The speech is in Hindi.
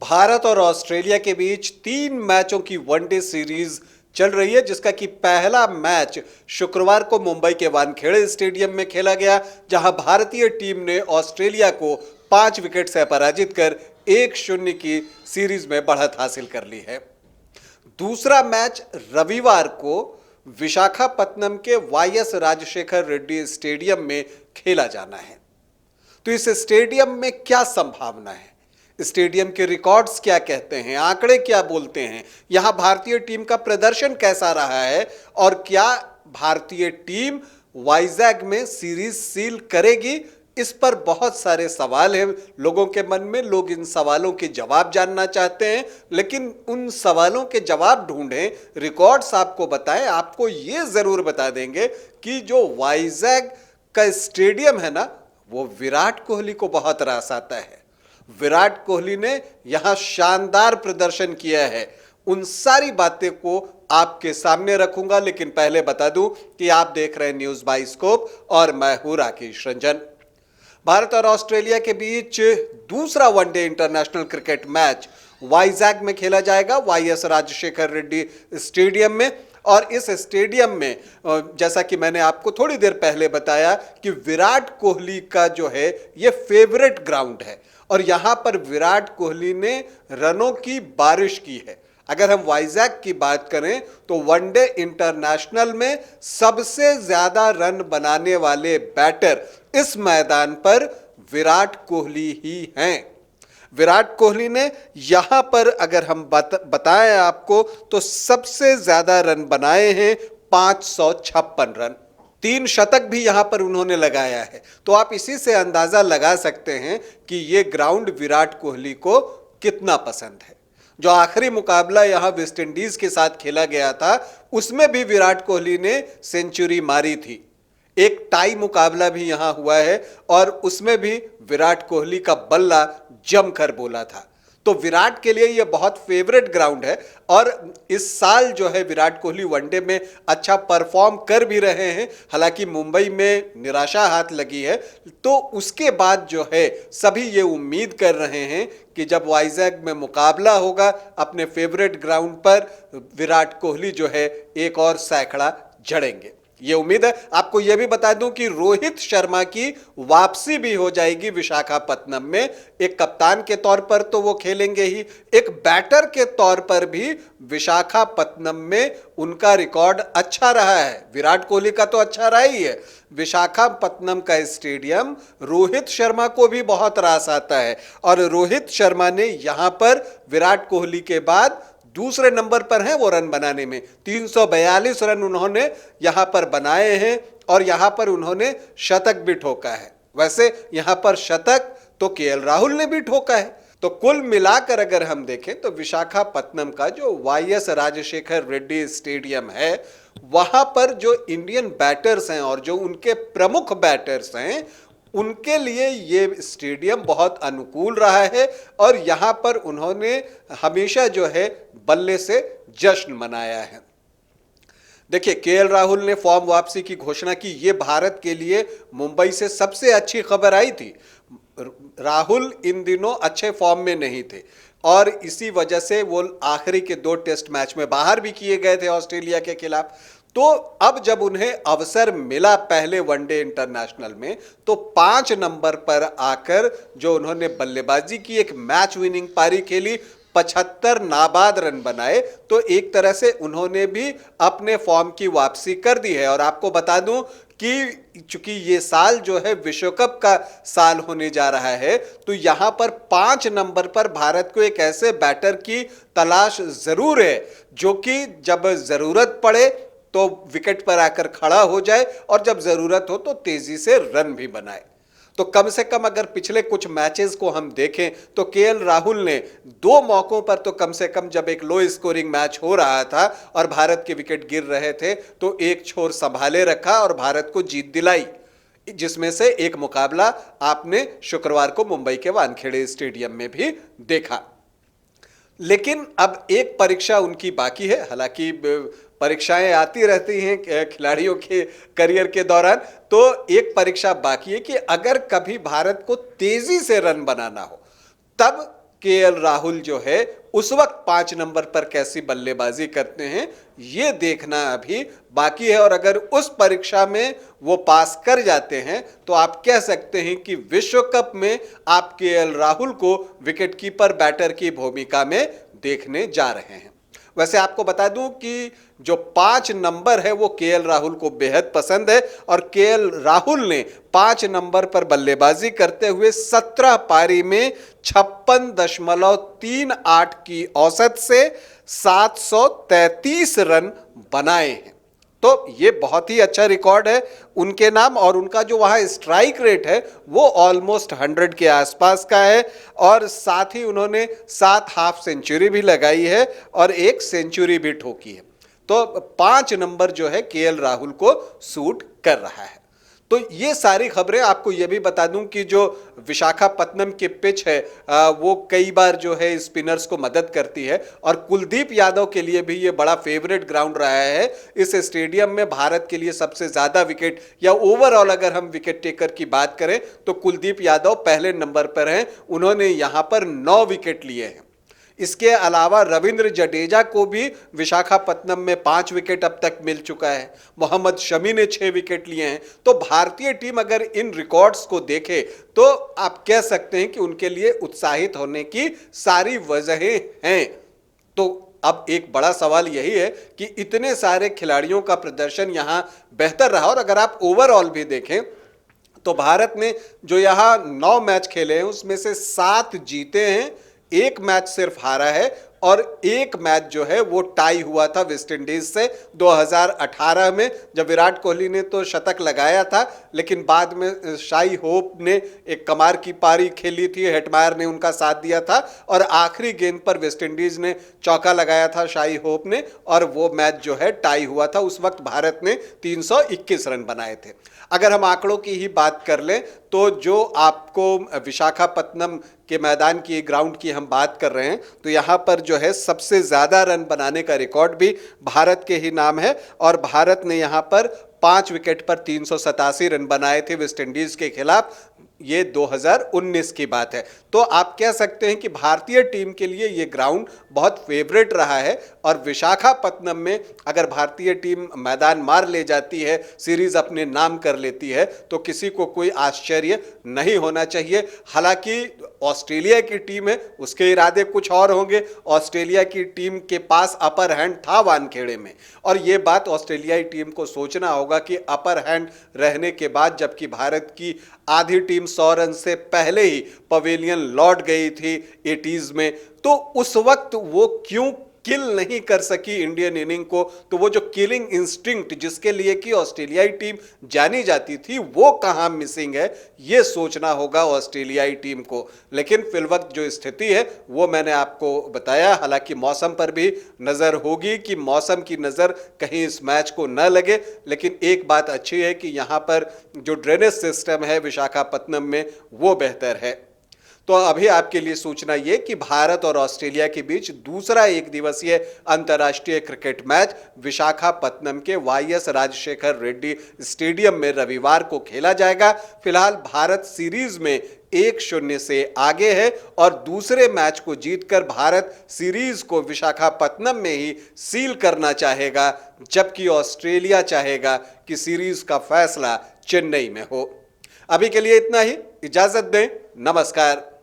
भारत और ऑस्ट्रेलिया के बीच 3 मैचों की वनडे सीरीज चल रही है, जिसका कि पहला मैच शुक्रवार को मुंबई के वानखेड़े स्टेडियम में खेला गया, जहां भारतीय टीम ने ऑस्ट्रेलिया को 5 विकेट से पराजित कर 1-0 की सीरीज में बढ़त हासिल कर ली है। दूसरा मैच रविवार को विशाखापत्तनम के वाईएस राजशेखर रेड्डी स्टेडियम में खेला जाना है। तो इस स्टेडियम में क्या संभावना है, स्टेडियम के रिकॉर्ड्स क्या कहते हैं, आंकड़े क्या बोलते हैं, यहां भारतीय टीम का प्रदर्शन कैसा रहा है और क्या भारतीय टीम वाइजैग में सीरीज सील करेगी, इस पर बहुत सारे सवाल हैं लोगों के मन में। लोग इन सवालों के जवाब जानना चाहते हैं, लेकिन उन सवालों के जवाब ढूंढें, रिकॉर्ड्स आपको बताएं। आपको ये जरूर बता देंगे कि जो वाइजैग का स्टेडियम है ना, वो विराट कोहली को बहुत रास आता है। विराट कोहली ने यहां शानदार प्रदर्शन किया है। उन सारी बातें को आपके सामने रखूंगा, लेकिन पहले बता दूं कि आप देख रहे हैं न्यूज बाइस्कोप और मैं हूं राकेश रंजन। भारत और ऑस्ट्रेलिया के बीच दूसरा one day international cricket match Vizag में खेला जाएगा, वाईएस राजशेखर रेड्डी स्टेडियम में। और इस स्टेडियम में, जैसा कि मैंने आपको थोड़ी देर पहले बताया, कि विराट कोहली का जो है ये फेवरेट ग्राउंड है और यहां पर विराट कोहली ने रनों की बारिश की है। अगर हम वाइजैग की बात करें तो वनडे इंटरनेशनल में सबसे ज्यादा रन बनाने वाले बैटर इस मैदान पर विराट कोहली ही हैं। विराट कोहली ने यहां पर, अगर हम बताएं आपको, तो सबसे ज्यादा रन बनाए हैं 556 रन। 3 शतक भी यहां पर उन्होंने लगाया है। तो आप इसी से अंदाजा लगा सकते हैं कि यह ग्राउंड विराट कोहली को कितना पसंद है। जो आखिरी मुकाबला यहां वेस्ट इंडीज के साथ खेला गया था, उसमें भी विराट कोहली ने सेंचुरी मारी थी। एक टाई मुकाबला भी यहां हुआ है और उसमें भी विराट कोहली का बल्ला जमकर बोला था। तो विराट के लिए यह बहुत फेवरेट ग्राउंड है। और इस साल जो है विराट कोहली वनडे में अच्छा परफॉर्म कर भी रहे हैं। हालांकि मुंबई में निराशा हाथ लगी है, तो उसके बाद जो है सभी ये उम्मीद कर रहे हैं कि जब वाइजैग में मुकाबला होगा अपने फेवरेट ग्राउंड पर, विराट कोहली जो है एक और सैकड़ा जड़ेंगे। ये उम्मीद है। आपको यह भी बता दूं कि रोहित शर्मा की वापसी भी हो जाएगी विशाखापत्तनम में। एक कप्तान के तौर पर तो वो खेलेंगे ही, एक बैटर के तौर पर भी विशाखापत्तनम में उनका रिकॉर्ड अच्छा रहा है। विराट कोहली का तो अच्छा रहा ही है, विशाखापत्तनम का स्टेडियम रोहित शर्मा को भी बहुत रास आता है। और रोहित शर्मा ने यहां पर विराट कोहली के बाद दूसरे नंबर पर हैं वो रन बनाने में। 342 रन उन्होंने यहां पर बनाए हैं और यहां पर उन्होंने शतक भी ठोका है। वैसे यहां पर शतक तो केएल राहुल ने भी ठोका है। तो कुल मिलाकर अगर हम देखें तो विशाखापत्तनम का जो वाईएस राजशेखर रेड्डी स्टेडियम है, वहां पर जो इंडियन बैटर्स हैं और जो उनके प्रमुख बैटर्स हैं, उनके लिए ये स्टेडियम बहुत अनुकूल रहा है। और यहां पर उन्होंने हमेशा जो है बल्ले से जश्न मनाया है। देखिए, केएल राहुल ने फॉर्म वापसी की घोषणा की। ये भारत के लिए मुंबई से सबसे अच्छी खबर आई थी। राहुल इन दिनों अच्छे फॉर्म में नहीं थे और इसी वजह से वो आखिरी के 2 टेस्ट मैच में बाहर भी किए गए थे ऑस्ट्रेलिया के खिलाफ। तो अब जब उन्हें अवसर मिला पहले वनडे इंटरनेशनल में, तो 5 नंबर पर आकर जो उन्होंने बल्लेबाजी की, एक मैच विनिंग पारी खेली, 75 नाबाद रन बनाए। तो एक तरह से उन्होंने भी अपने फॉर्म की वापसी कर दी है। और आपको बता दूं कि चूंकि ये साल जो है विश्व कप का साल होने जा रहा है, तो यहां पर 5 नंबर पर भारत को एक ऐसे बैटर की तलाश जरूर है जो कि जब जरूरत पड़े तो विकेट पर आकर खड़ा हो जाए और जब जरूरत हो तो तेजी से रन भी बनाए। तो कम से कम अगर पिछले कुछ मैचेस को हम देखें तो केएल राहुल ने 2 मौकों पर तो कम से कम, जब एक लो स्कोरिंग मैच हो रहा था और भारत के विकेट गिर रहे थे, तो एक छोर संभाले रखा और भारत को जीत दिलाई, जिसमें से एक मुकाबला आपने शुक्रवार को मुंबई के वानखेड़े स्टेडियम में भी देखा। लेकिन अब एक परीक्षा उनकी बाकी है। हालांकि परीक्षाएं आती रहती हैं खिलाड़ियों के करियर के दौरान, तो एक परीक्षा बाकी है कि अगर कभी भारत को तेजी से रन बनाना हो, तब केएल राहुल जो है उस वक्त 5 नंबर पर कैसी बल्लेबाजी करते हैं, ये देखना अभी बाकी है। और अगर उस परीक्षा में वो पास कर जाते हैं तो आप कह सकते हैं कि विश्व कप में आप केएल राहुल को विकेटकीपर बैटर की भूमिका में देखने जा रहे हैं। वैसे आपको बता दूं कि जो 5 नंबर है वो केएल राहुल को बेहद पसंद है और केएल राहुल ने 5 नंबर पर बल्लेबाजी करते हुए 17 पारी में 56.38 की औसत से 733 रन बनाए हैं। तो ये बहुत ही अच्छा रिकॉर्ड है उनके नाम। और उनका जो वहाँ स्ट्राइक रेट है वो ऑलमोस्ट 100 के आसपास का है। और साथ ही उन्होंने 7 हाफ सेंचुरी भी लगाई है और 1 सेंचुरी भी ठोकी है। तो 5 नंबर जो है केएल राहुल को सूट कर रहा है। तो ये सारी खबरें आपको ये भी बता दूं कि जो विशाखापत्तनम की पिच है वो कई बार जो है स्पिनर्स को मदद करती है और कुलदीप यादव के लिए भी ये बड़ा फेवरेट ग्राउंड रहा है। इस स्टेडियम में भारत के लिए सबसे ज़्यादा विकेट या ओवरऑल अगर हम विकेट टेकर की बात करें तो कुलदीप यादव पहले नंबर पर हैं। उन्होंने यहाँ पर 9 विकेट लिए हैं। इसके अलावा रविंद्र जडेजा को भी विशाखापत्तनम में 5 विकेट अब तक मिल चुका है। मोहम्मद शमी ने 6 विकेट लिए हैं। तो भारतीय टीम अगर इन रिकॉर्ड्स को देखे तो आप कह सकते हैं कि उनके लिए उत्साहित होने की सारी वजहें हैं। तो अब एक बड़ा सवाल यही है कि इतने सारे खिलाड़ियों का प्रदर्शन यहां बेहतर रहा और अगर आप ओवरऑल भी देखें तो भारत ने जो यहां 9 मैच खेले हैं उसमें से 7 जीते हैं, 1 मैच सिर्फ हारा है और 1 मैच जो है वो टाई हुआ था वेस्ट इंडीज से 2018 में, जब विराट कोहली ने तो शतक लगाया था लेकिन बाद में शाई होप ने एक कमार की पारी खेली थी, हेटमायर ने उनका साथ दिया था और आखिरी गेंद पर वेस्ट इंडीज ने चौका लगाया था शाई होप ने और वो मैच जो है टाई हुआ था। उस वक्त भारत ने 321 रन बनाए थे। अगर हम आंकड़ों की ही बात कर लें तो जो आपको विशाखापत्तनम के मैदान की ग्राउंड की हम बात कर रहे हैं तो यहाँ पर जो है सबसे ज़्यादा रन बनाने का रिकॉर्ड भी भारत के ही नाम है और भारत ने यहाँ पर 5 विकेट पर 387 रन बनाए थे वेस्ट इंडीज के खिलाफ। ये 2019 की बात है। तो आप कह सकते हैं कि भारतीय टीम के लिए ये ग्राउंड बहुत फेवरेट रहा है और विशाखापत्तनम में अगर भारतीय टीम मैदान मार ले जाती है, सीरीज अपने नाम कर लेती है तो किसी को कोई आश्चर्य नहीं होना चाहिए। हालांकि ऑस्ट्रेलिया की टीम है, उसके इरादे कुछ और होंगे। ऑस्ट्रेलिया की टीम के पास अपर हैंड था वानखेड़े में और ये बात ऑस्ट्रेलियाई टीम को सोचना होगा कि अपर हैंड रहने के बाद जबकि भारत की आधी टीम 100 रन से पहले ही पवेलियन लौट गई थी 80s में, तो उस वक्त वो क्यों किल नहीं कर सकी इंडियन इनिंग को। तो वो जो किलिंग इंस्टिंक्ट जिसके लिए कि ऑस्ट्रेलियाई टीम जानी जाती थी वो कहां मिसिंग है, ये सोचना होगा ऑस्ट्रेलियाई टीम को। लेकिन फिलवक्त जो स्थिति है वो मैंने आपको बताया। हालांकि मौसम पर भी नज़र होगी कि मौसम की नज़र कहीं इस मैच को न लगे, लेकिन एक बात अच्छी है कि यहाँ पर जो ड्रेनेज सिस्टम है विशाखापत्तनम में वो बेहतर है। तो अभी आपके लिए सूचना ये कि भारत और ऑस्ट्रेलिया के बीच दूसरा एक दिवसीय अंतर्राष्ट्रीय क्रिकेट मैच विशाखापत्तनम के वाईएस राजशेखर रेड्डी स्टेडियम में रविवार को खेला जाएगा। फिलहाल भारत सीरीज में 1-0 से आगे है और दूसरे मैच को जीतकर भारत सीरीज को विशाखापत्तनम में ही सील करना चाहेगा, जबकि ऑस्ट्रेलिया चाहेगा कि सीरीज का फैसला चेन्नई में हो। अभी के लिए इतना ही, इजाजत दें, नमस्कार।